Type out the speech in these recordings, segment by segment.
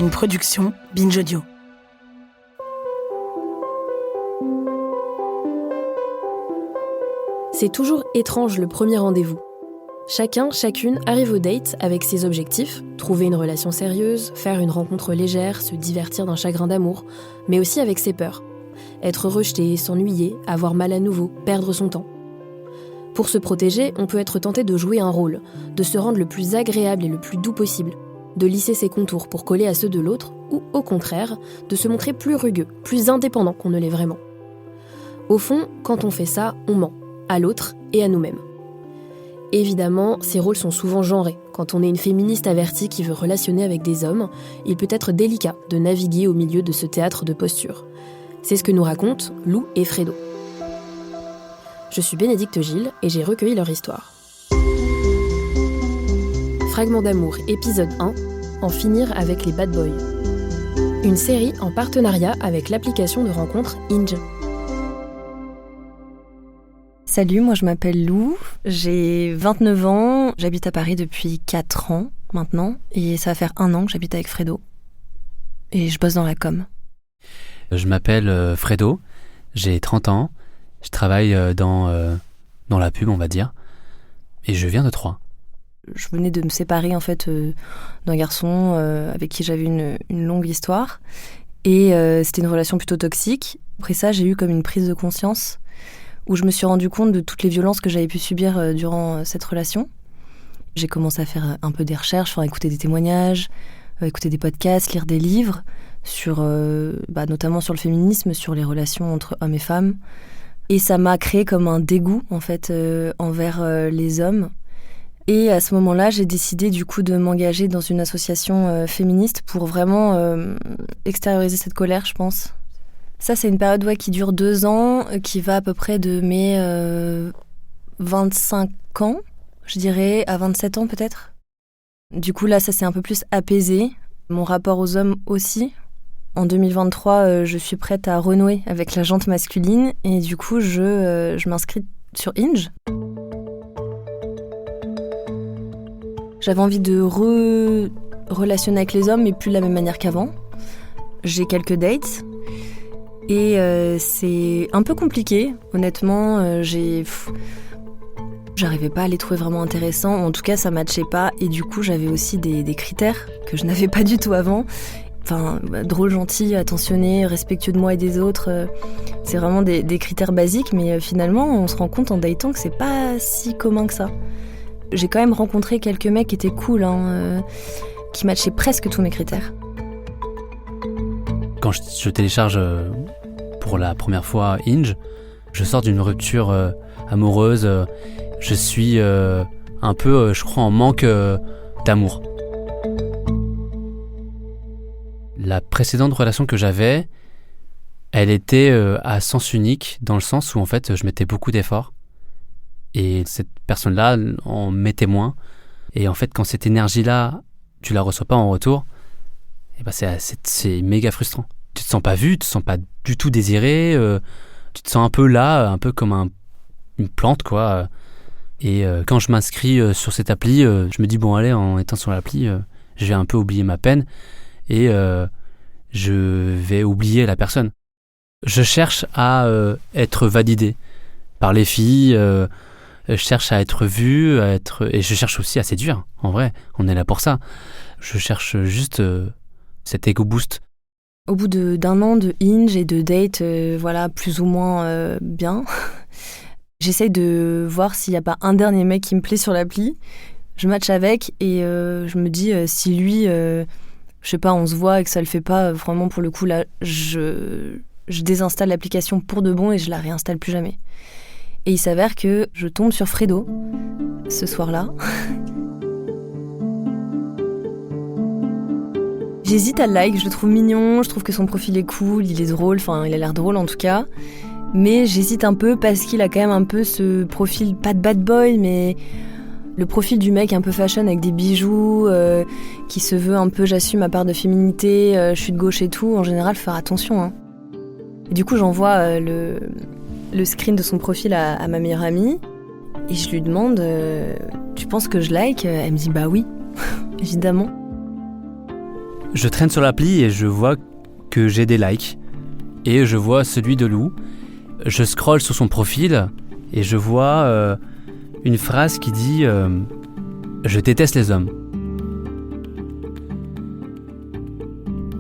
Une production Binge Audio. C'est toujours étrange le premier rendez-vous. Chacun, chacune arrive au date avec ses objectifs, trouver une relation sérieuse, faire une rencontre légère, se divertir d'un chagrin d'amour, mais aussi avec ses peurs. Être rejeté, s'ennuyer, avoir mal à nouveau, perdre son temps. Pour se protéger, on peut être tenté de jouer un rôle, de se rendre le plus agréable et le plus doux possible, de lisser ses contours pour coller à ceux de l'autre, ou au contraire, de se montrer plus rugueux, plus indépendant qu'on ne l'est vraiment. Au fond, quand on fait ça, on ment, à l'autre et à nous-mêmes. Évidemment, ces rôles sont souvent genrés. Quand on est une féministe avertie qui veut relationner avec des hommes, il peut être délicat de naviguer au milieu de ce théâtre de posture. C'est ce que nous racontent Lou et Fredo. Je suis Bénédicte Gilles et j'ai recueilli leur histoire. Fragment d'amour, épisode 1, en finir avec les bad boys. Une série en partenariat avec l'application de rencontre Hinge. Salut, moi je m'appelle Lou, j'ai 29 ans, j'habite à Paris depuis 4 ans maintenant, et ça va faire 1 an que j'habite avec Fredo. Et je bosse dans la com. Je m'appelle Fredo, j'ai 30 ans, je travaille dans la pub on va dire, et je viens de Troyes. Je venais de me séparer en fait d'un garçon avec qui j'avais une longue histoire, et c'était une relation plutôt toxique. Après ça, j'ai eu comme une prise de conscience, où je me suis rendu compte de toutes les violences que j'avais pu subir durant cette relation. J'ai commencé à faire un peu des recherches, écouter des témoignages, écouter des podcasts, lire des livres, sur, notamment sur le féminisme, sur les relations entre hommes et femmes. Et ça m'a créé comme un dégoût, en fait, envers les hommes. Et à ce moment-là, j'ai décidé du coup de m'engager dans une association féministe pour vraiment extérioriser cette colère, je pense. Ça, c'est une période qui dure 2 ans, qui va à peu près de mes 25 ans, je dirais, à 27 ans peut-être. Du coup, là, ça s'est un peu plus apaisé. Mon rapport aux hommes aussi. En 2023, je suis prête à renouer avec la jante masculine et du coup, je m'inscris sur Hinge. J'avais envie de relationner avec les hommes, mais plus de la même manière qu'avant. J'ai quelques dates. Et c'est un peu compliqué, honnêtement, j'arrivais pas à les trouver vraiment intéressants, en tout cas ça matchait pas, et du coup j'avais aussi des critères que je n'avais pas du tout avant. Enfin, drôle, gentil, attentionné, respectueux de moi et des autres, c'est vraiment des critères basiques, mais finalement on se rend compte en datant que c'est pas si commun que ça. J'ai quand même rencontré quelques mecs qui étaient cool, qui matchaient presque tous mes critères. Quand je télécharge pour la première fois Hinge, je sors d'une rupture amoureuse. Je suis un peu, je crois, en manque d'amour. La précédente relation que j'avais, elle était à sens unique, dans le sens où en fait je mettais beaucoup d'efforts. Et cette personne-là en mettait moins. Et en fait, quand cette énergie-là, tu la reçois pas en retour, et c'est méga frustrant. Tu te sens pas vu, tu te sens pas du tout désiré, tu te sens un peu là, un peu comme une plante, quoi. Et quand je m'inscris sur cette appli, je me dis, bon allez, en étant sur l'appli, je vais un peu oublier ma peine et je vais oublier la personne. Je cherche à être validé par les filles, je cherche à être vu, et je cherche aussi à séduire, en vrai, on est là pour ça. Je cherche juste cet ego boost. Au bout d'1 an de Hinge et de date, plus ou moins bien, j'essaye de voir s'il n'y a pas un dernier mec qui me plaît sur l'appli. Je match avec et je me dis si lui, je sais pas, on se voit et que ça le fait pas, vraiment pour le coup là, je désinstalle l'application pour de bon et je la réinstalle plus jamais. Et il s'avère que je tombe sur Fredo ce soir-là. J'hésite à le like, je le trouve mignon, je trouve que son profil est cool, il est drôle, il a l'air drôle en tout cas. Mais j'hésite un peu parce qu'il a quand même un peu ce profil, pas de bad boy, mais le profil du mec un peu fashion avec des bijoux, qui se veut un peu j'assume ma part de féminité, je suis de gauche et tout. En général, faut faire attention. Et du coup, j'envoie le screen de son profil à ma meilleure amie et je lui demande tu penses que je like ? Elle me dit bah oui, évidemment. Je traîne sur l'appli et je vois que j'ai des likes. Et je vois celui de Lou. Je scrolle sur son profil et je vois une phrase qui dit « Je déteste les hommes ».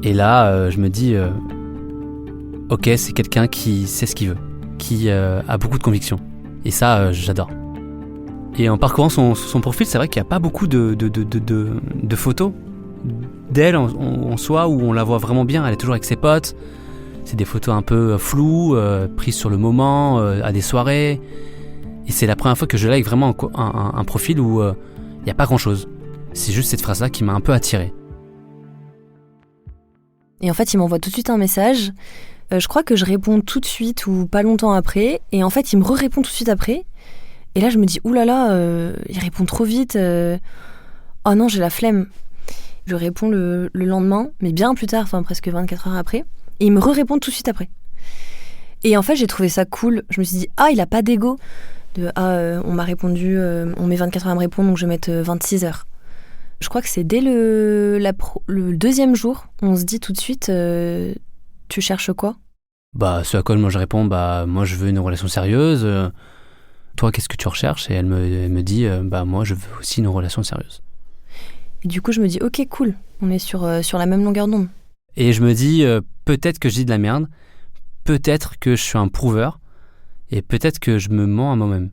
Et là, je me dis ok, c'est quelqu'un qui sait ce qu'il veut, qui a beaucoup de conviction. Et ça, j'adore. Et en parcourant son profil, c'est vrai qu'il n'y a pas beaucoup de photos d'elle en soi où on la voit vraiment bien. Elle est toujours avec ses potes. C'est des photos un peu floues, prises sur le moment, à des soirées. Et c'est la première fois que je like vraiment un profil où il n'y a pas grand-chose. C'est juste cette phrase-là qui m'a un peu attiré. Et en fait, il m'envoie tout de suite un message. Je crois que je réponds tout de suite ou pas longtemps après. Et en fait, il me répond tout de suite après. Et là, je me dis, oulala, il répond trop vite. Oh non, j'ai la flemme. Je réponds le lendemain, mais bien plus tard, enfin presque 24 heures après. Et il me répond tout de suite après. Et en fait, j'ai trouvé ça cool. Je me suis dit, il a pas d'ego. On m'a répondu, on met 24 heures à me répondre, donc je vais mettre 26 heures. Je crois que c'est dès le deuxième jour, on se dit tout de suite, tu cherches quoi ? Ce à quoi moi je réponds, moi je veux une relation sérieuse. Toi, qu'est-ce que tu recherches ? Et elle me dit, moi je veux aussi une relation sérieuse. Et du coup, je me dis, ok, cool, on est sur la même longueur d'onde. Et je me dis, peut-être que je dis de la merde, peut-être que je suis un prouveur, et peut-être que je me mens à moi-même.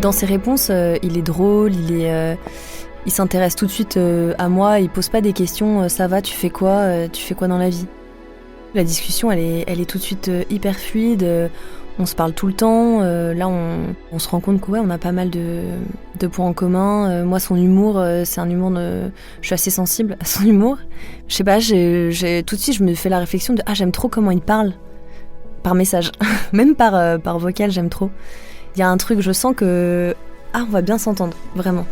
Dans ses réponses, il est drôle, il s'intéresse tout de suite à moi, il pose pas des questions, ça va, tu fais quoi dans la vie ? La discussion, elle est tout de suite hyper fluide, on se parle tout le temps, là on se rend compte qu'on a pas mal de points en commun. Moi, son humour, c'est un humour je suis assez sensible à son humour. Je sais pas, tout de suite je me fais la réflexion de j'aime trop comment il parle, par message, même par vocal, j'aime trop. Il y a un truc, je sens que on va bien s'entendre, vraiment.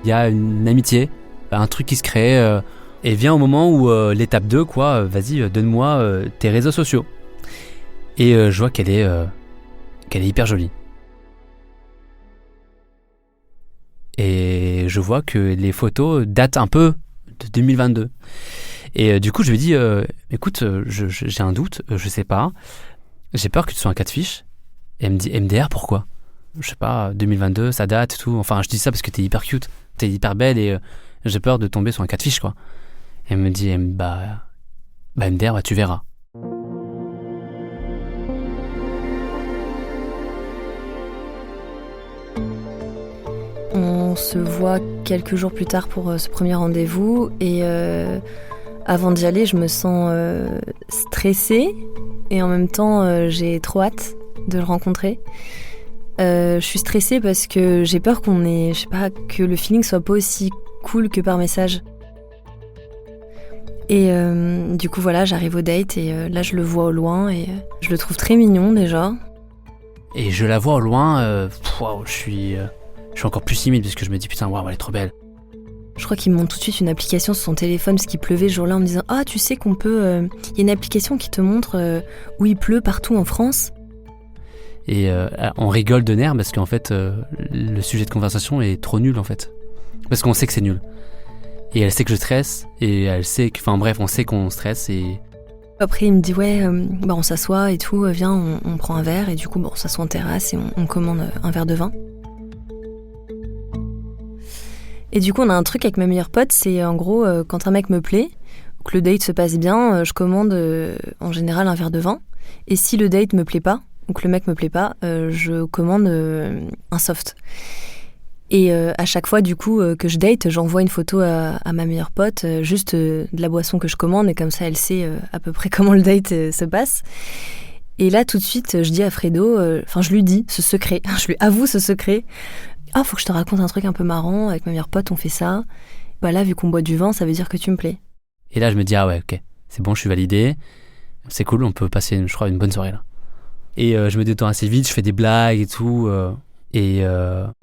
Il y a une amitié, un truc qui se crée, et vient au moment où l'étape 2, vas-y, donne-moi tes réseaux sociaux. Et je vois qu'elle est hyper jolie. Et je vois que les photos datent un peu de 2022. Et du coup, je lui dis, écoute, j'ai un doute, je sais pas, j'ai peur que tu sois un cas de fiche. Et elle me dit, MDR, pourquoi ? Je sais pas, 2022, ça date et tout. Enfin, je dis ça parce que t'es hyper cute, t'es hyper belle et j'ai peur de tomber sur un cas de fiche, quoi. Et elle me dit, MDR, tu verras. On se voit quelques jours plus tard pour ce premier rendez-vous et avant d'y aller, je me sens stressée et en même temps, j'ai trop hâte de le rencontrer. Je suis stressée parce que j'ai peur que le feeling soit pas aussi cool que par message. Et du coup, voilà, j'arrive au date et là, je le vois au loin et je le trouve très mignon déjà. Et je la vois au loin, je suis encore plus timide parce que je me dis putain, waouh, elle est trop belle. Je crois qu'il me montre tout de suite une application sur son téléphone parce qu'il pleuvait ce jour-là en me disant tu sais qu'on peut... Il y a une application qui te montre où il pleut partout en France. Et on rigole de nerfs parce qu'en fait, le sujet de conversation est trop nul en fait. Parce qu'on sait que c'est nul. Et elle sait que je stresse, et elle sait que... Enfin bref, on sait qu'on stresse et... Après, il me dit on s'assoit et tout, viens, on prend un verre. Et du coup, on s'assoit en terrasse et on commande un verre de vin. Et du coup, on a un truc avec ma meilleure pote, c'est en gros, quand un mec me plaît, que le date se passe bien, je commande en général un verre de vin. Et si le date me plaît pas, ou que le mec me plaît pas, je commande un soft. Et à chaque fois, du coup, que je date, j'envoie une photo à ma meilleure pote, juste de la boisson que je commande, et comme ça, elle sait à peu près comment le date se passe. Et là, tout de suite, je dis à Fredo, je lui dis ce secret, je lui avoue ce secret. Faut que je te raconte un truc un peu marrant, avec ma meilleure pote, on fait ça. Là, vu qu'on boit du vin, ça veut dire que tu me plais. Et là, je me dis, ok, c'est bon, je suis validé, c'est cool, on peut passer, je crois, une bonne soirée là. Et je me détends assez vite, je fais des blagues et tout. Et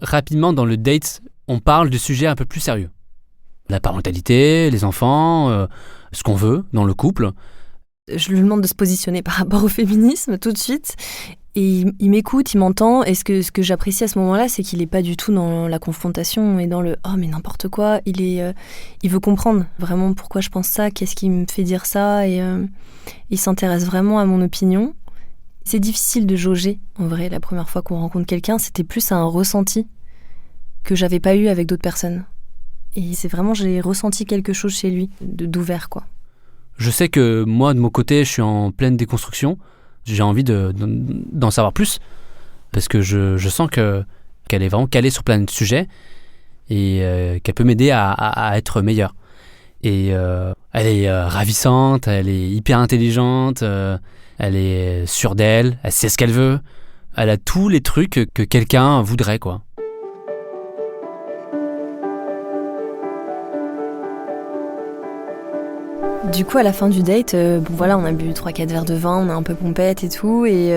rapidement, dans le date, on parle de sujets un peu plus sérieux. La parentalité, les enfants, ce qu'on veut dans le couple. Je lui demande de se positionner par rapport au féminisme tout de suite. Et il m'écoute, il m'entend, et ce que j'apprécie à ce moment-là, c'est qu'il n'est pas du tout dans la confrontation et dans le « oh mais n'importe quoi », il veut comprendre vraiment pourquoi je pense ça, qu'est-ce qui me fait dire ça, et il s'intéresse vraiment à mon opinion. C'est difficile de jauger, en vrai, la première fois qu'on rencontre quelqu'un, c'était plus un ressenti que j'avais pas eu avec d'autres personnes. Et c'est vraiment, j'ai ressenti quelque chose chez lui, d'ouvert, quoi. Je sais que moi, de mon côté, je suis en pleine déconstruction. J'ai envie d'en savoir plus parce que je sens qu'elle est vraiment calée sur plein de sujets et qu'elle peut m'aider à être meilleure. Et elle est ravissante, elle est hyper intelligente, elle est sûre d'elle, elle sait ce qu'elle veut. Elle a tous les trucs que quelqu'un voudrait, quoi. Du coup, à la fin du date, on a bu 3-4 verres de vin, on a un peu pompette et tout. Et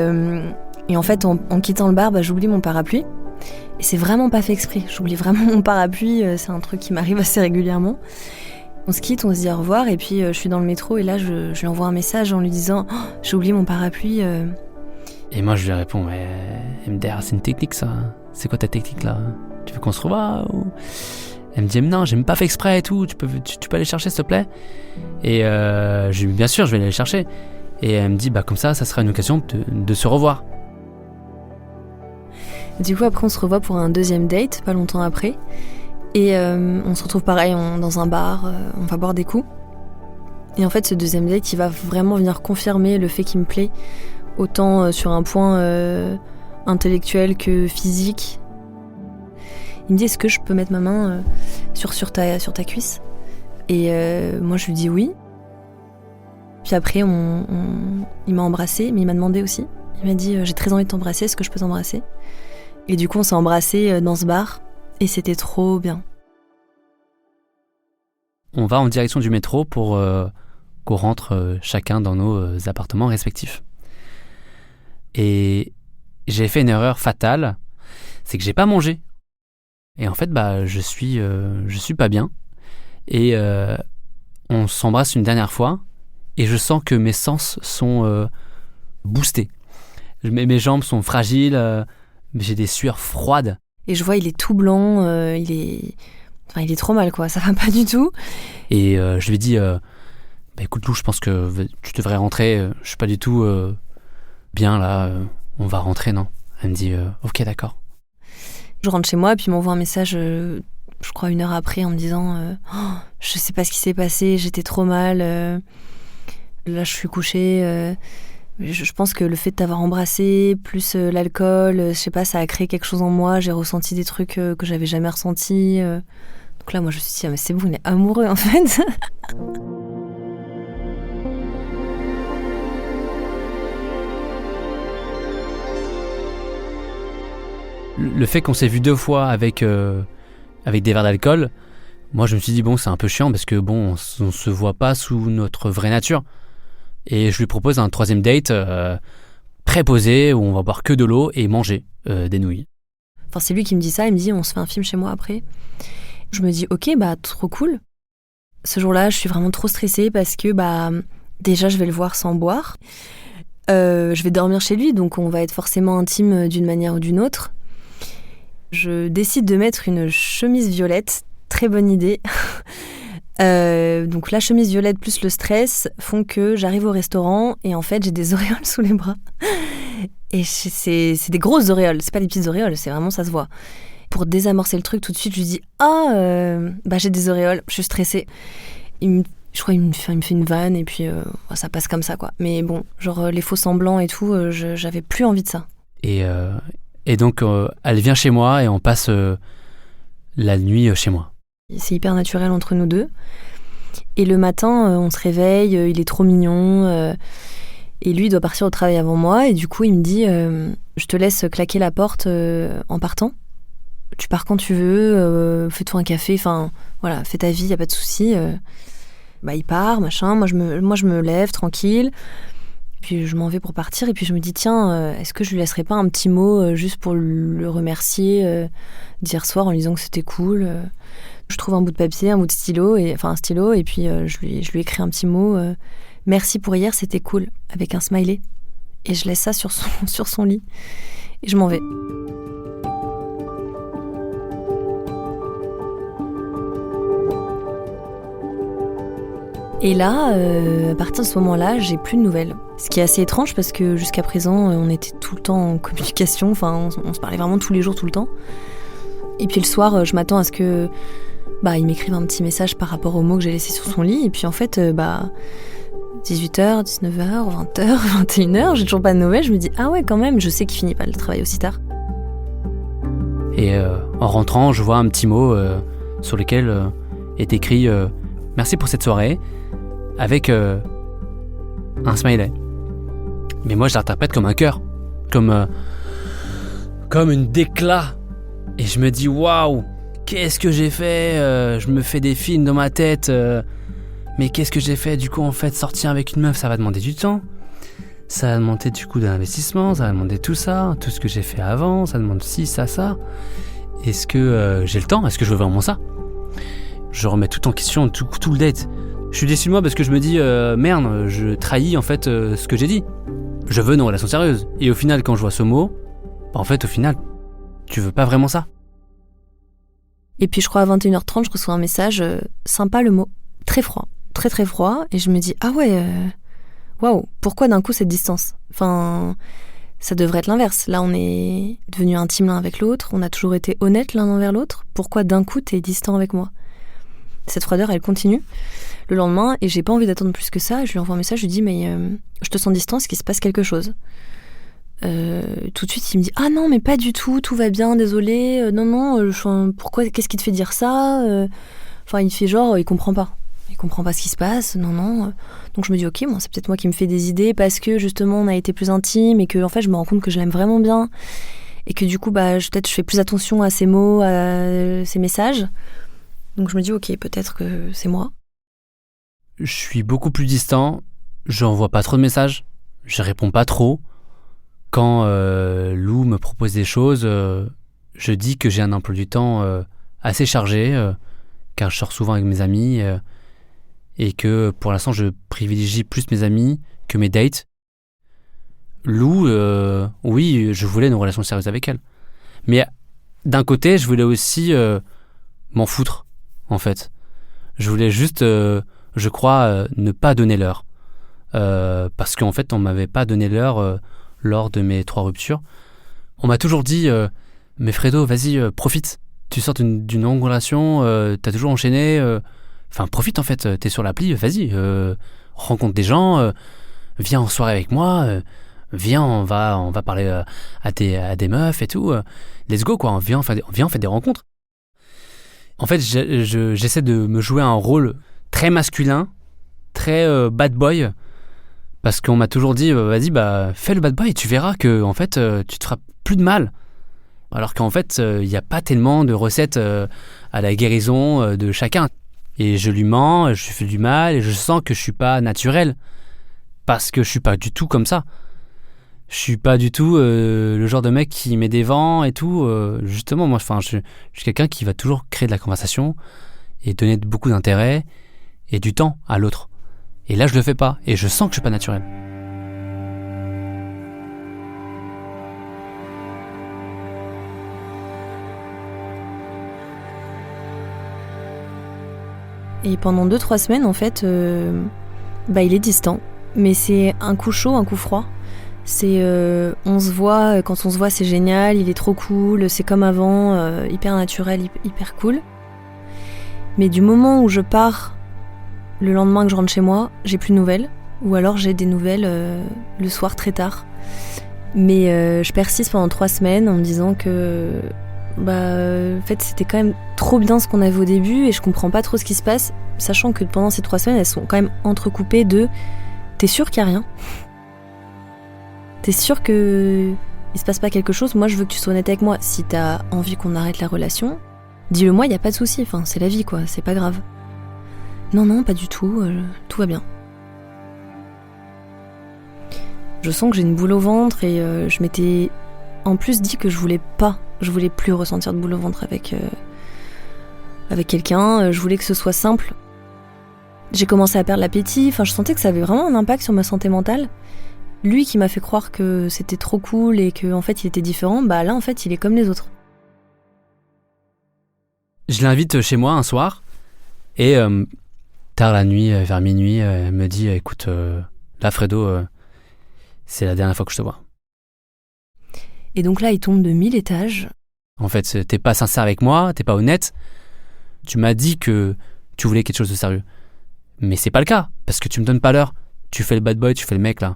en fait, en quittant le bar, j'oublie mon parapluie. Et c'est vraiment pas fait exprès. J'oublie vraiment mon parapluie, c'est un truc qui m'arrive assez régulièrement. On se quitte, on se dit au revoir, et puis je suis dans le métro, et là, je lui envoie un message en lui disant oh, « j'ai oublié mon parapluie ». Et moi, je lui réponds « mais MDR, c'est une technique, ça. C'est quoi ta technique, là? Tu veux qu'on se revoie ou... » Elle me dit « non, j'ai même pas fait exprès et tout, tu peux aller chercher, s'il te plaît ?» Et je lui dis « bien sûr, je vais aller chercher. » Et elle me dit « comme ça sera une occasion de se revoir. » Du coup, après, on se revoit pour un deuxième date, pas longtemps après. Et on se retrouve pareil dans un bar, on va boire des coups. Et en fait, ce deuxième date, il va vraiment venir confirmer le fait qu'il me plaît, autant sur un point intellectuel que physique. Il me dit « est-ce que je peux mettre ma main sur ta cuisse ?» Et moi, je lui dis oui. Puis après, il m'a embrassée, mais il m'a demandé aussi. Il m'a dit « j'ai très envie de t'embrasser, est-ce que je peux t'embrasser ?» Et du coup, on s'est embrassés dans ce bar, et c'était trop bien. On va en direction du métro pour qu'on rentre chacun dans nos appartements respectifs. Et j'ai fait une erreur fatale, c'est que j'ai pas mangé. Et en fait, je suis pas bien. Et on s'embrasse une dernière fois. Et je sens que mes sens sont boostés. Mes jambes sont fragiles. J'ai des sueurs froides. Et je vois, il est tout blanc. Il est trop mal, quoi. Ça va pas du tout. Et je lui ai dit écoute, Lou, je pense que tu devrais rentrer. Je suis pas du tout bien, là. On va rentrer, non? Elle me dit ok, d'accord. Je rentre chez moi, puis il m'envoie un message, je crois 1 heure après, en me disant je sais pas ce qui s'est passé, j'étais trop mal. Là, je suis couchée. Je pense que le fait de t'avoir embrassé, plus l'alcool, je sais pas, ça a créé quelque chose en moi. J'ai ressenti des trucs que j'avais jamais ressentis. Donc là, moi, je me suis dit mais c'est bon, il est amoureux, en fait. Le fait qu'on s'est vu 2 fois avec des verres d'alcool, moi je me suis dit c'est un peu chiant parce que on se voit pas sous notre vraie nature. Et je lui propose un 3e date très posé où on va boire que de l'eau et manger des nouilles. Enfin, c'est lui qui me dit ça, il me dit on se fait un film chez moi après. Je me dis ok, trop cool. Ce jour-là, je suis vraiment trop stressée parce que déjà je vais le voir sans boire. Je vais dormir chez lui, donc on va être forcément intime d'une manière ou d'une autre. Je décide de mettre une chemise violette, très bonne idée. Donc la chemise violette plus le stress font que j'arrive au restaurant et en fait j'ai des auréoles sous les bras. Et c'est des grosses auréoles, c'est pas des petites auréoles, c'est vraiment, ça se voit. Pour désamorcer le truc tout de suite, je lui dis j'ai des auréoles, je suis stressée. Je crois qu'il me fait une vanne et puis ça passe comme ça, quoi. Mais bon, genre les faux semblants et tout, j'avais plus envie de ça. Et donc, elle vient chez moi et on passe la nuit chez moi. C'est hyper naturel entre nous deux. Et le matin, on se réveille, il est trop mignon. Et lui, il doit partir au travail avant moi. Et du coup, il me dit je te laisse claquer la porte en partant. Tu pars quand tu veux, fais-toi un café. Enfin, voilà, fais ta vie, y a pas de souci. Il part, machin. Moi, je me lève tranquille. Puis je m'en vais pour partir et puis je me dis tiens, est-ce que je lui laisserais pas un petit mot juste pour le remercier d'hier soir en lui disant que c'était cool. Je trouve un bout de papier, un bout de stylo, un stylo et puis je lui écris un petit mot merci pour hier, c'était cool, avec un smiley. et je laisse ça sur son lit et je m'en vais. Et là, à partir de ce moment-là, j'ai plus de nouvelles. Ce qui est assez étrange parce que jusqu'à présent, on était tout le temps en communication, enfin on se parlait vraiment tous les jours, tout le temps. Et puis le soir, je m'attends à ce que il m'écrive un petit message par rapport aux mots que j'ai laissés sur son lit. Et puis en fait, 18h, 19h, 20h, 21h, j'ai toujours pas de nouvelles. Je me dis, ah ouais, quand même, je sais qu'il finit pas le travail aussi tard. Et en rentrant, je vois un petit mot sur lequel est écrit « Merci pour cette soirée » avec un smiley. Mais moi, je l'interprète comme un cœur, comme une déclat. Et je me dis, waouh, qu'est-ce que j'ai fait je me fais des films dans ma tête. Mais qu'est-ce que j'ai fait? Du coup, en fait, sortir avec une meuf, ça va demander du temps. Ça va demander du coup de l'investissement, ça va demander tout ça, tout ce que j'ai fait avant, ça demande ci, ça. Est-ce que j'ai le temps? Est-ce que je veux vraiment ça? Je remets tout en question, tout le date. Je suis déçu de moi parce que je me dis, merde, je trahis en fait ce que j'ai dit. Je veux une relation sérieuse. Et au final, quand je vois ce mot, en fait, au final, tu veux pas vraiment ça. Et puis je crois à 21h30, je reçois un message, sympa le mot, très froid, très très froid. Et je me dis, ah ouais, waouh, pourquoi d'un coup cette distance? Enfin, ça devrait être l'inverse. Là, on est devenus intimes l'un avec l'autre, on a toujours été honnêtes l'un envers l'autre. Pourquoi d'un coup t'es distant avec moi? Cette froideur, elle continue le lendemain et j'ai pas envie d'attendre plus que ça. Je lui envoie un message, je lui dis, mais je te sens distant, est-ce qu'il se passe quelque chose? Tout de suite, il me dit, ah non, mais pas du tout va bien, désolé, non, pourquoi, qu'est-ce qui te fait dire ça? Enfin, il fait genre, il comprend pas ce qui se passe, non. Donc je me dis, ok, bon, c'est peut-être moi qui me fais des idées parce que justement on a été plus intimes et que en fait je me rends compte que je l'aime vraiment bien et que du coup peut-être je fais plus attention à ses mots, à ses messages. Donc je me dis, ok, peut-être que c'est moi. Je suis beaucoup plus distant, j'envoie pas trop de messages, je réponds pas trop. Quand Lou me propose des choses, je dis que j'ai un emploi du temps assez chargé, car je sors souvent avec mes amis, et que pour l'instant je privilégie plus mes amis que mes dates. Lou, oui, je voulais une relation sérieuse avec elle. Mais d'un côté, je voulais aussi m'en foutre, en fait. Je voulais juste, je crois, ne pas donner l'heure. Parce qu'en fait, on m'avait pas donné l'heure lors de mes 3 ruptures. On m'a toujours dit mais Fredo, vas-y, profite. Tu sors d'une longue relation, t'as toujours enchaîné. Enfin, profite en fait. T'es sur l'appli, vas-y. Rencontre des gens. Viens en soirée avec moi. Viens, on va parler à des meufs et tout. Let's go quoi. Viens, on fait des rencontres. En fait, j'essaie de me jouer un rôle très masculin, très bad boy. Parce qu'on m'a toujours dit, vas-y, fais le bad boy et tu verras que en fait, tu te feras plus de mal. Alors qu'en fait, il n'y a pas tellement de recettes à la guérison de chacun. Et je lui mens, je lui fais du mal et je sens que je suis pas naturel. Parce que je suis pas du tout comme ça. Je suis pas du tout le genre de mec qui met des vents et tout. Justement, moi, je suis quelqu'un qui va toujours créer de la conversation et donner beaucoup d'intérêt et du temps à l'autre. Et là, je le fais pas. Et je sens que je suis pas naturel. Et pendant 2-3 semaines, en fait, il est distant. Mais c'est un coup chaud, un coup froid. C'est, on se voit, quand on se voit, c'est génial, il est trop cool, c'est comme avant, hyper naturel, hyper cool. Mais du moment où je pars, le lendemain que je rentre chez moi, j'ai plus de nouvelles. Ou alors j'ai des nouvelles le soir très tard. Mais je persiste pendant 3 semaines en me disant que en fait c'était quand même trop bien ce qu'on avait au début et je comprends pas trop ce qui se passe, sachant que pendant ces 3 semaines elles sont quand même entrecoupées de t'es sûr qu'il y a rien? T'es sûr que il se passe pas quelque chose? Moi je veux que tu sois honnête avec moi. Si t'as envie qu'on arrête la relation, dis-le moi, y a pas de souci, enfin c'est la vie quoi, c'est pas grave. Non, pas du tout, tout va bien. Je sens que j'ai une boule au ventre et je m'étais en plus dit que je voulais plus ressentir de boule au ventre avec quelqu'un, je voulais que ce soit simple. J'ai commencé à perdre l'appétit, enfin je sentais que ça avait vraiment un impact sur ma santé mentale lui qui m'a fait croire que c'était trop cool et qu'en fait il était différent, bah là en fait il est comme les autres. Je l'invite chez moi un soir et tard la nuit, vers minuit, elle me dit écoute, là Fredo, c'est la dernière fois que je te vois. Et donc là il tombe de 1000 étages. En fait, t'es pas sincère avec moi, t'es pas honnête. Tu m'as dit que tu voulais quelque chose de sérieux. Mais c'est pas le cas, parce que tu me donnes pas l'heure. Tu fais le bad boy, tu fais le mec là.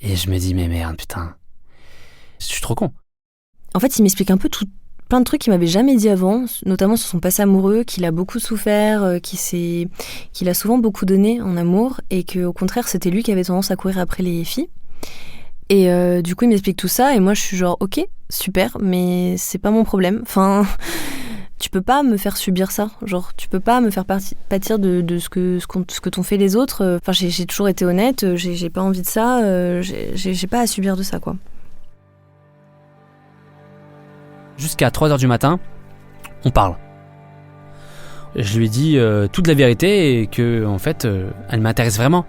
Et je me dis mais merde, putain. Je suis trop con. En fait il m'explique un peu plein de trucs qu'il m'avait jamais dit avant, notamment sur son passé amoureux, qu'il a beaucoup souffert, qu'il a souvent beaucoup donné en amour, et qu'au contraire c'était lui qui avait tendance à courir après les filles. Et du coup il m'explique tout ça, et moi je suis genre ok, super, mais c'est pas mon problème. Enfin, tu peux pas me faire subir ça, genre tu peux pas me faire pâtir de ce que t'ont fait les autres. Enfin j'ai toujours été honnête, j'ai pas envie de ça, j'ai pas à subir de ça quoi. Jusqu'à 3h du matin, on parle. Je lui dis toute la vérité et que en fait elle m'intéresse vraiment.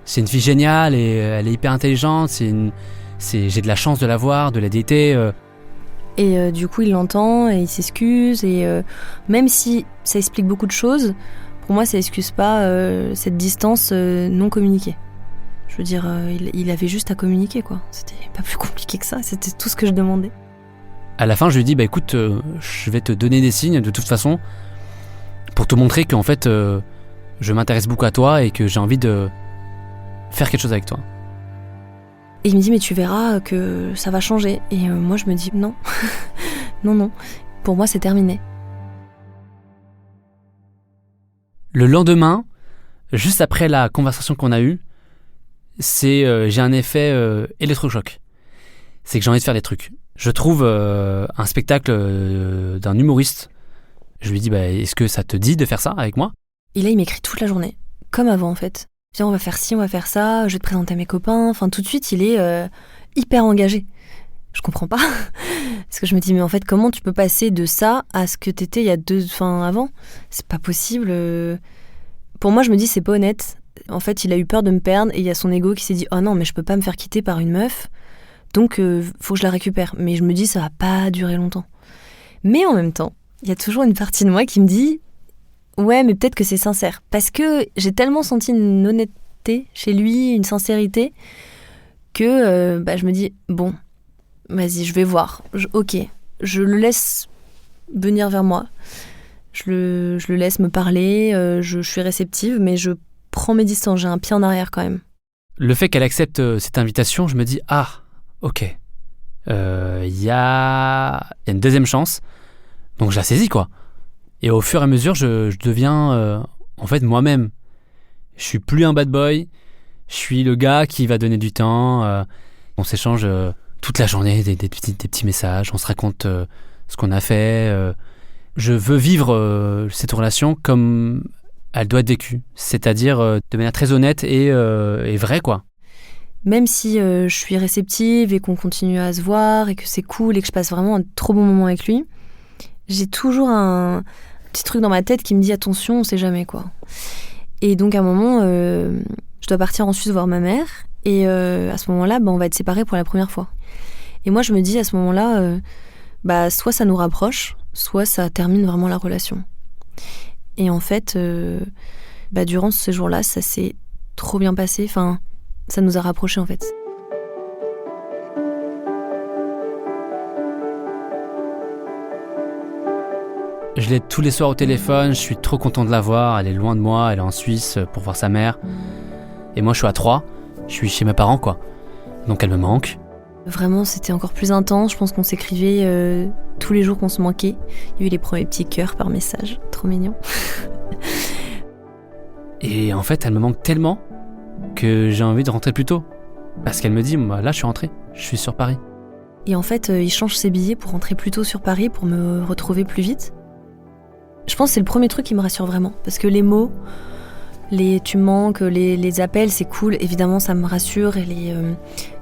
C'est une fille géniale et elle est hyper intelligente, j'ai de la chance de la voir, de la dater. Et du coup il l'entend et il s'excuse, et même si ça explique beaucoup de choses, pour moi ça excuse pas cette distance non communiquée. Je veux dire, il avait juste à communiquer quoi, c'était pas plus compliqué que ça, c'était tout ce que je demandais. À la fin je lui dis bah écoute, je vais te donner des signes de toute façon pour te montrer qu'en fait je m'intéresse beaucoup à toi et que j'ai envie de faire quelque chose avec toi. Et il me dit mais tu verras que ça va changer. Et moi je me dis non, non, pour moi c'est terminé. Le lendemain, juste après la conversation qu'on a eue, j'ai un effet électrochoc. C'est que j'ai envie de faire des trucs. Je trouve un spectacle d'un humoriste. Je lui dis bah, est-ce que ça te dit de faire ça avec moi ? Et là il m'écrit toute la journée, comme avant en fait. Viens, on va faire ci, on va faire ça, je vais te présenter à mes copains. Enfin, tout de suite, il est hyper engagé. Je comprends pas. Parce que je me dis, mais en fait, comment tu peux passer de ça à ce que t'étais il y a avant ? C'est pas possible. Pour moi, je me dis, c'est pas honnête. En fait, il a eu peur de me perdre et il y a son ego qui s'est dit, oh non, mais je peux pas me faire quitter par une meuf. Donc, faut que je la récupère. Mais je me dis, ça va pas durer longtemps. Mais en même temps, il y a toujours une partie de moi qui me dit, ouais, mais peut-être que c'est sincère. Parce que j'ai tellement senti une honnêteté chez lui, une sincérité, que je me dis, bon, vas-y, je vais voir. Ok, je le laisse venir vers moi. Je le laisse me parler, je suis réceptive, mais je prends mes distances, j'ai un pied en arrière quand même. Le fait qu'elle accepte cette invitation, je me dis, ah, ok, il y a une deuxième chance, donc je la saisis quoi. Et au fur et à mesure, je deviens en fait moi-même. Je suis plus un bad boy, je suis le gars qui va donner du temps. On s'échange toute la journée des petits messages, on se raconte ce qu'on a fait. Je veux vivre cette relation comme elle doit être vécue, c'est-à-dire de manière très honnête et vraie, quoi. Même si je suis réceptive et qu'on continue à se voir et que c'est cool et que je passe vraiment un trop bon moment avec lui, j'ai toujours un petit truc dans ma tête qui me dit attention, on sait jamais quoi. Et donc à un moment, je dois partir en Suisse voir ma mère et à ce moment-là, on va être séparés pour la première fois. Et moi je me dis à ce moment-là, soit ça nous rapproche, soit ça termine vraiment la relation. Et en fait, durant ce jour-là, ça s'est trop bien passé. Enfin, ça nous a rapprochés en fait. Je l'ai tous les soirs au téléphone, je suis trop content de la voir, elle est loin de moi, elle est en Suisse pour voir sa mère. Et moi je suis à Troyes, je suis chez mes parents quoi. Donc elle me manque. Vraiment c'était encore plus intense, je pense qu'on s'écrivait tous les jours qu'on se manquait. Il y a eu les premiers petits cœurs par message, trop mignon. Et en fait elle me manque tellement que j'ai envie de rentrer plus tôt. Parce qu'elle me dit, là je suis rentré, je suis sur Paris. Et en fait il change ses billets pour rentrer plus tôt sur Paris, pour me retrouver plus vite. Je pense que c'est le premier truc qui me rassure vraiment. Parce que les mots, tu me manques, les appels, c'est cool. Évidemment, ça me rassure. Et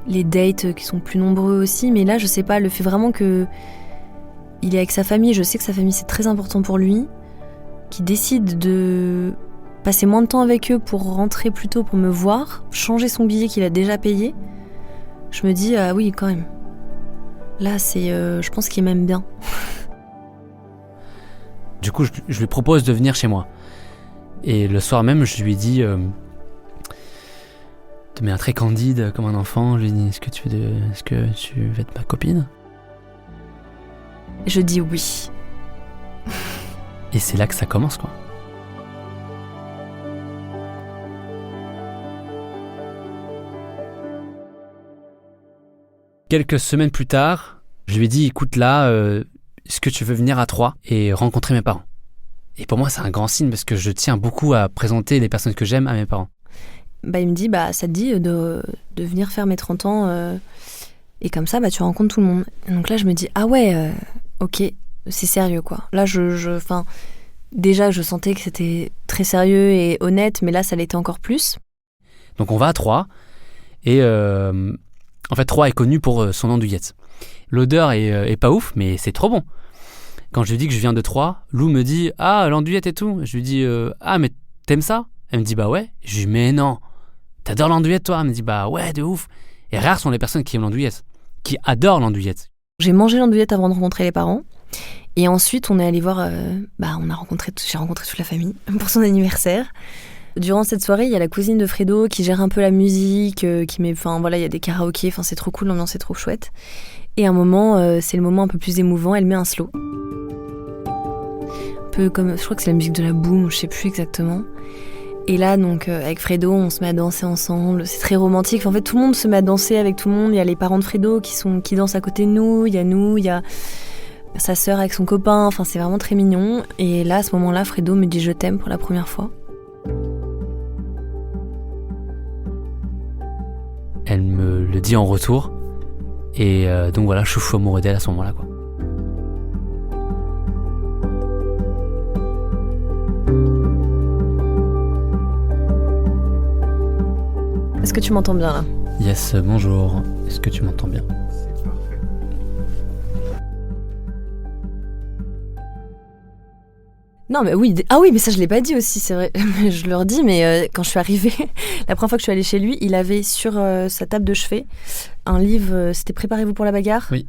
les dates qui sont plus nombreux aussi. Mais là, je sais pas, le fait vraiment qu'il est avec sa famille. Je sais que sa famille, c'est très important pour lui. Qu'il décide de passer moins de temps avec eux pour rentrer plus tôt pour me voir, changer son billet qu'il a déjà payé, je me dis, ah oui, quand même. Là, je pense qu'il m'aime bien. Du coup, je lui propose de venir chez moi. Et le soir même, je lui dis, de manière très candide, comme un enfant, je lui dis, est-ce que tu veux être ma copine ? Je dis oui. Et c'est là que ça commence, quoi. Quelques semaines plus tard, je lui ai dit, écoute là, est-ce que tu veux venir à Troyes et rencontrer mes parents ? Et pour moi, c'est un grand signe parce que je tiens beaucoup à présenter les personnes que j'aime à mes parents. Il me dit, ça te dit de venir faire mes 30 ans et comme ça, tu rencontres tout le monde. Donc là, je me dis, ah ouais, ok, c'est sérieux, quoi. Là, déjà, je sentais que c'était très sérieux et honnête, mais là, ça l'était encore plus. Donc on va à Troyes et en fait, Troyes est connu pour son andouillette. L'odeur est pas ouf, mais c'est trop bon. Quand je lui dis que je viens de Troyes, Lou me dit « Ah, l'andouillette et tout ». Je lui dis « Ah, mais t'aimes ça ?» Elle me dit « Bah ouais ». Je lui dis « Mais non, t'adores l'andouillette toi ?» Elle me dit « Bah ouais, de ouf ». Et rares sont les personnes qui aiment l'andouillette, qui adorent l'andouillette. J'ai mangé l'andouillette avant de rencontrer les parents. Et ensuite, on est allé voir... j'ai rencontré toute la famille pour son anniversaire. Durant cette soirée, il y a la cousine de Fredo qui gère un peu la musique, il y a des karaokés, c'est trop cool, l'ambiance est trop chouette. Et à un moment, c'est le moment un peu plus émouvant, elle met un slow. Un peu comme, je crois que c'est la musique de la boum, je sais plus exactement. Et là, donc, avec Fredo, on se met à danser ensemble, c'est très romantique. En fait, tout le monde se met à danser avec tout le monde. Il y a les parents de Fredo qui dansent à côté de nous, il y a sa sœur avec son copain, c'est vraiment très mignon. Et là, à ce moment-là, Fredo me dit « Je t'aime » pour la première fois. Elle me le dit en retour. Et donc voilà, je suis fou amoureux d'elle à ce moment-là, quoi. Est-ce que tu m'entends bien là ? Yes, bonjour. Est-ce que tu m'entends bien ? C'est parfait. Non mais oui, mais ça je l'ai pas dit aussi, c'est vrai. Je leur dis, mais quand je suis arrivée, la première fois que je suis allée chez lui, il avait sur sa table de chevet un livre, c'était Préparez-vous pour la bagarre. Oui.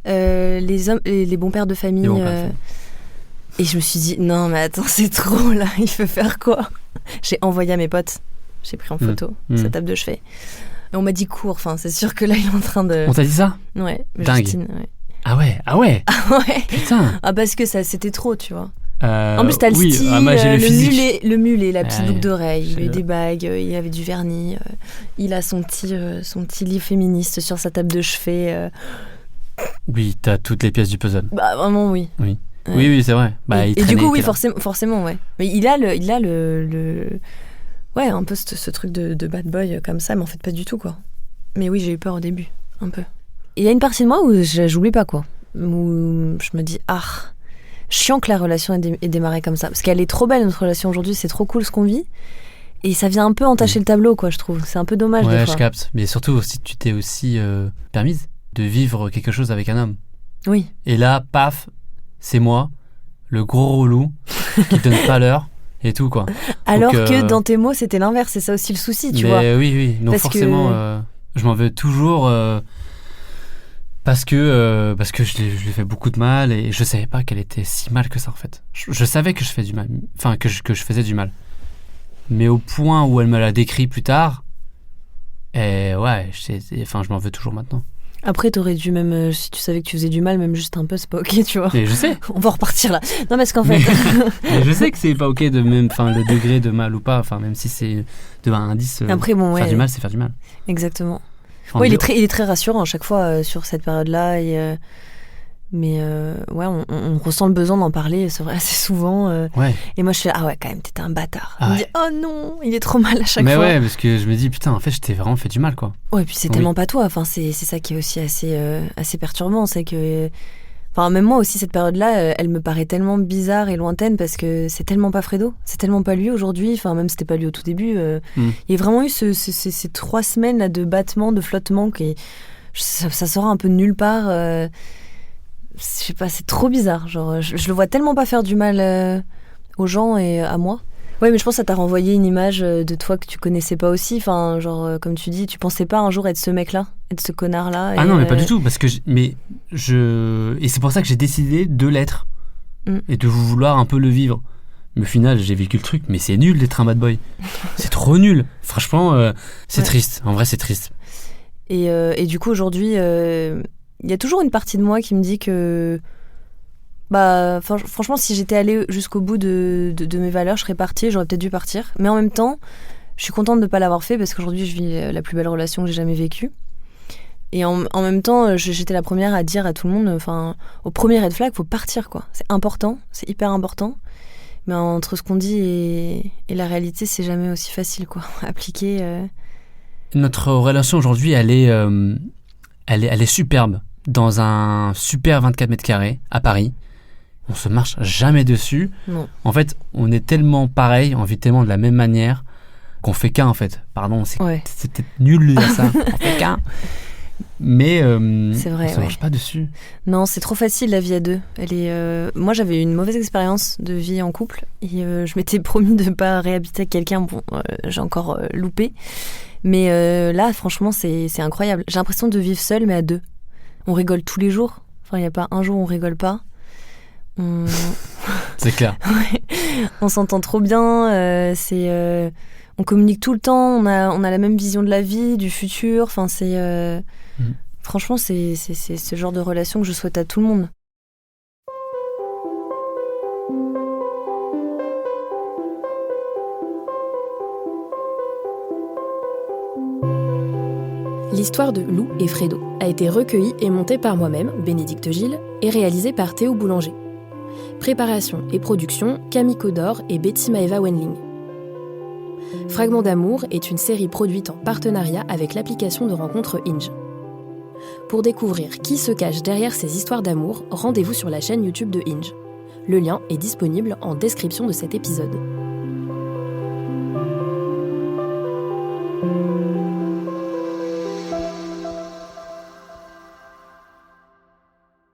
Les bons pères de famille. Et je me suis dit, non mais attends, c'est trop là, il veut faire quoi ? J'ai envoyé à mes potes, j'ai pris en photo sa table de chevet. Et on m'a dit cours, c'est sûr que là il est en train de... On t'a dit ça ? Ouais. Dingue. Justine, ouais. Ah ouais. Ah ouais. Putain. Ah parce que ça c'était trop, tu vois. En plus, t'as le style, j'ai le mulet, la petite boucle d'oreille, il a des bagues, il avait du vernis, il a son petit livre féministe sur sa table de chevet. Oui, t'as toutes les pièces du puzzle. Bah vraiment, oui. Oui, oui, c'est vrai. Et du coup, oui, forcément, ouais. Mais il a ouais, un peu ce truc de bad boy comme ça, mais en fait pas du tout, quoi. Mais oui, j'ai eu peur au début, un peu. Il y a une partie de moi où j'oublie pas, quoi. Où je me dis, chiant que la relation ait démarré comme ça. Parce qu'elle est trop belle, notre relation aujourd'hui, c'est trop cool ce qu'on vit. Et ça vient un peu entacher le tableau, quoi, je trouve. C'est un peu dommage, des fois. Ouais, je capte. Mais surtout, si tu t'es aussi permise de vivre quelque chose avec un homme. Oui. Et là, paf, c'est moi, le gros relou, qui donne pas l'heure et tout, quoi. Alors donc, que dans tes mots, c'était l'inverse. C'est ça aussi le souci, tu vois. Oui. Donc parce forcément, je m'en veux toujours... Parce que je lui ai fait beaucoup de mal et je savais pas qu'elle était si mal que ça en fait. Je savais que je fais du mal, que je faisais du mal. Mais au point où elle me l'a décrit plus tard, je m'en veux toujours maintenant. Après, t'aurais dû même, si tu savais que tu faisais du mal, même juste un peu, c'est pas ok, tu vois. Mais je sais. On va repartir là. Non, parce qu'en fait... mais je sais que c'est pas ok de même, le degré de mal ou pas, même si c'est de 1 à 10, après, faire du mal, c'est faire du mal. Exactement. Ouais, il est très rassurant à chaque fois sur cette période-là. Mais on ressent le besoin d'en parler, c'est vrai, assez souvent. Ouais. Et moi, je fais, quand même, t'étais un bâtard. Ah on me dit, oh non, il est trop mal à chaque fois. Mais ouais, parce que je me dis, putain, en fait, je t'ai vraiment fait du mal, quoi. Ouais, puis c'est tellement pas toi. C'est ça qui est aussi assez perturbant. C'est que. Même moi aussi, cette période-là, elle me paraît tellement bizarre et lointaine parce que c'est tellement pas Fredo, c'est tellement pas lui aujourd'hui, même si c'était pas lui au tout début. Il y a vraiment eu ces 3 semaines là, de battements, de flottements, ça sort un peu de nulle part. Je sais pas, c'est trop bizarre. Genre, je le vois tellement pas faire du mal aux gens et à moi Ouais, mais je pense que ça t'a renvoyé une image de toi que tu connaissais pas aussi. Enfin, genre, comme tu dis, tu pensais pas un jour être ce mec-là, être ce connard-là. Ah non, mais pas du tout, parce que et c'est pour ça que j'ai décidé de l'être et de vouloir un peu le vivre. Mais au final, j'ai vécu le truc, mais c'est nul d'être un bad boy. C'est trop nul. Franchement, c'est triste. En vrai, c'est triste. Et du coup, aujourd'hui, il y a toujours une partie de moi qui me dit que, franchement, si j'étais allée jusqu'au bout de mes valeurs, je serais partie, j'aurais peut-être dû partir. Mais en même temps, je suis contente de ne pas l'avoir fait parce qu'aujourd'hui, je vis la plus belle relation que j'ai jamais vécue. Et en même temps, j'étais la première à dire à tout le monde, au premier red flag, faut partir, quoi. C'est important, c'est hyper important. Mais entre ce qu'on dit et la réalité, c'est jamais aussi facile, quoi. Appliquer. Notre relation aujourd'hui, elle est superbe. Dans un super 24 mètres carrés à Paris. On se marche jamais dessus. Non. En fait, on est tellement pareil, on vit tellement de la même manière qu'on fait qu'un, en fait. Pardon, c'est peut-être nul de dire ça. On fait qu'un. Mais c'est vrai, on se marche pas dessus. Non, c'est trop facile la vie à deux. Moi, j'avais eu une mauvaise expérience de vie en couple et je m'étais promis de ne pas réhabiter avec quelqu'un. Bon, j'ai encore loupé. Mais là, franchement, c'est incroyable. J'ai l'impression de vivre seule, mais à deux. On rigole tous les jours. Enfin, il n'y a pas un jour où on rigole pas. C'est clair. Ouais. On s'entend trop bien. On communique tout le temps. On a la même vision de la vie, du futur. Enfin, franchement, c'est ce genre de relation que je souhaite à tout le monde. L'histoire de Lou et Fredo a été recueillie et montée par moi-même, Bénédicte Gilles, et réalisée par Théo Boulanger. Préparation et production, Camille Codor et Betty Maeva Wenling. Fragment d'amour est une série produite en partenariat avec l'application de rencontre Hinge. Pour découvrir qui se cache derrière ces histoires d'amour, rendez-vous sur la chaîne YouTube de Hinge. Le lien est disponible en description de cet épisode.